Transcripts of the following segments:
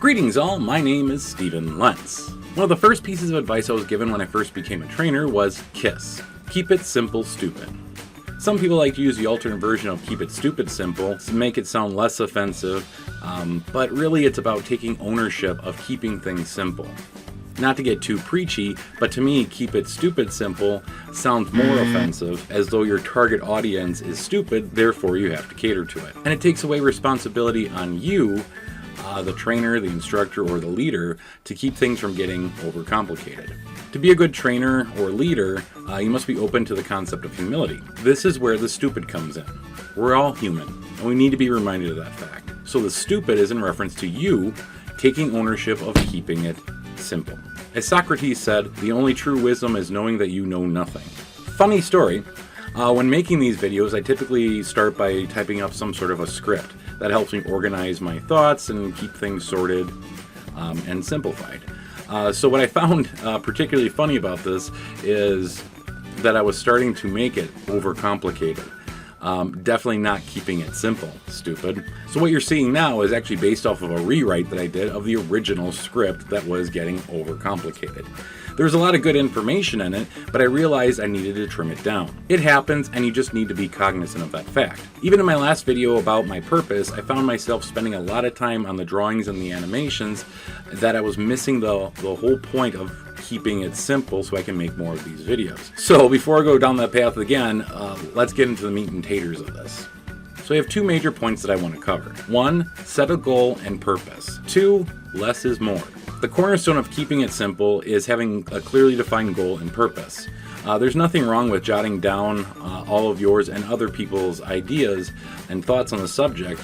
Greetings all, my name is Steven Lentz. One of the first pieces of advice I was given when I first became a trainer was K.I.S.S. Keep it simple, stupid. Some people like to use the alternate version of keep it stupid simple to make it sound less offensive, but really it's about taking ownership of keeping things simple. Not to get too preachy, but to me, keep it stupid simple sounds more offensive, as though your target audience is stupid, therefore you have to cater to it. And it takes away responsibility on you, the trainer, the instructor, or the leader, to keep things from getting overcomplicated. To be a good trainer or leader, you must be open to the concept of humility. This is where the stupid comes in. We're all human, and we need to be reminded of that fact. So the stupid is in reference to you taking ownership of keeping it simple. As Socrates said, the only true wisdom is knowing that you know nothing. Funny story, when making these videos, I typically start by typing up some sort of a script that helps me organize my thoughts and keep things sorted and simplified. So what I found particularly funny about this is that I was starting to make it overcomplicated. Definitely not keeping it simple, stupid. So what you're seeing now is actually based off of a rewrite that I did of the original script that was getting overcomplicated. There's a lot of good information in it, but I realized I needed to trim it down. It happens, and you just need to be cognizant of that fact. Even in my last video about my purpose, I found myself spending a lot of time on the drawings and the animations that I was missing the whole point of keeping it simple so I can make more of these videos. So before I go down that path again, let's get into the meat and taters of this. So I have two major points that I want to cover. 1, set a goal and purpose. 2, less is more. The cornerstone of keeping it simple is having a clearly defined goal and purpose. There's nothing wrong with jotting down all of yours and other people's ideas and thoughts on the subject.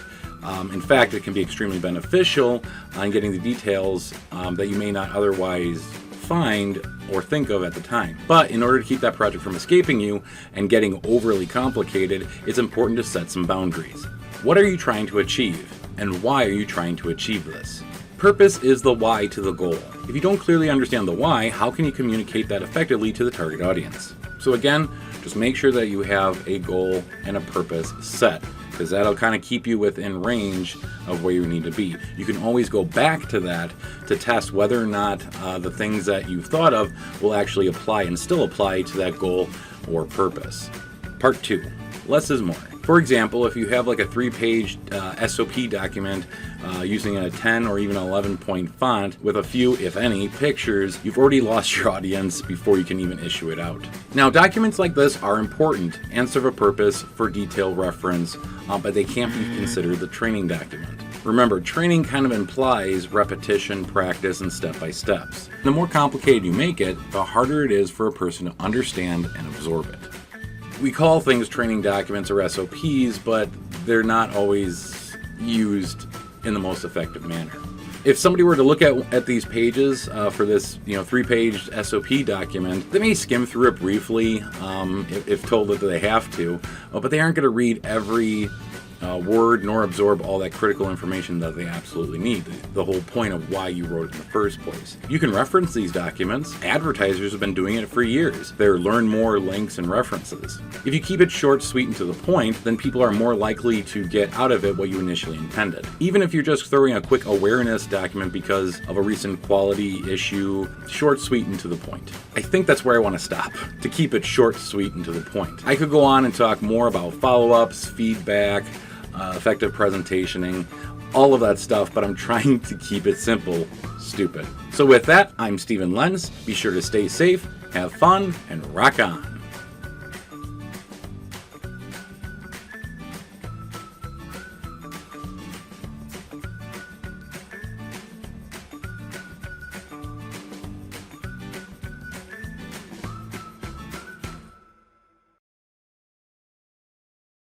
In fact, it can be extremely beneficial on getting the details that you may not otherwise find or think of at the time. But in order to keep that project from escaping you and getting overly complicated, it's important to set some boundaries. What are you trying to achieve? And why are you trying to achieve this? Purpose is the why to the goal. If you don't clearly understand the why, how can you communicate that effectively to the target audience? So again, just make sure that you have a goal and a purpose set, because that'll kind of keep you within range of where you need to be. You can always go back to that to test whether or not the things that you've thought of will actually apply and still apply to that goal or purpose. Part 2, less is more. For example, if you have like a 3-page SOP document using a 10 or even 11-point font with a few, if any, pictures, you've already lost your audience before you can even issue it out. Now, documents like this are important and serve a purpose for detail reference, but they can't be considered the training document. Remember, training kind of implies repetition, practice, and step-by-steps. The more complicated you make it, the harder it is for a person to understand and absorb it. We call things training documents or SOPs, but they're not always used in the most effective manner. If somebody were to look at these pages for this 3-page SOP document, they may skim through it briefly if told that they have to, but they aren't going to read every word nor absorb all that critical information that they absolutely need, the whole point of why you wrote it in the first place. You can reference these documents. Advertisers have been doing it for years. They're learn more links and references. If you keep it short, sweet, and to the point, then people are more likely to get out of it what you initially intended. Even if you're just throwing a quick awareness document because of a recent quality issue, short, sweet, and to the point. I think that's where I want to stop, to keep it short, sweet, and to the point. I could go on and talk more about follow-ups, feedback, effective presentationing, all of that stuff, but I'm trying to keep it simple, stupid. So with that, I'm Steven Lentz. Be sure to stay safe, have fun, and rock on.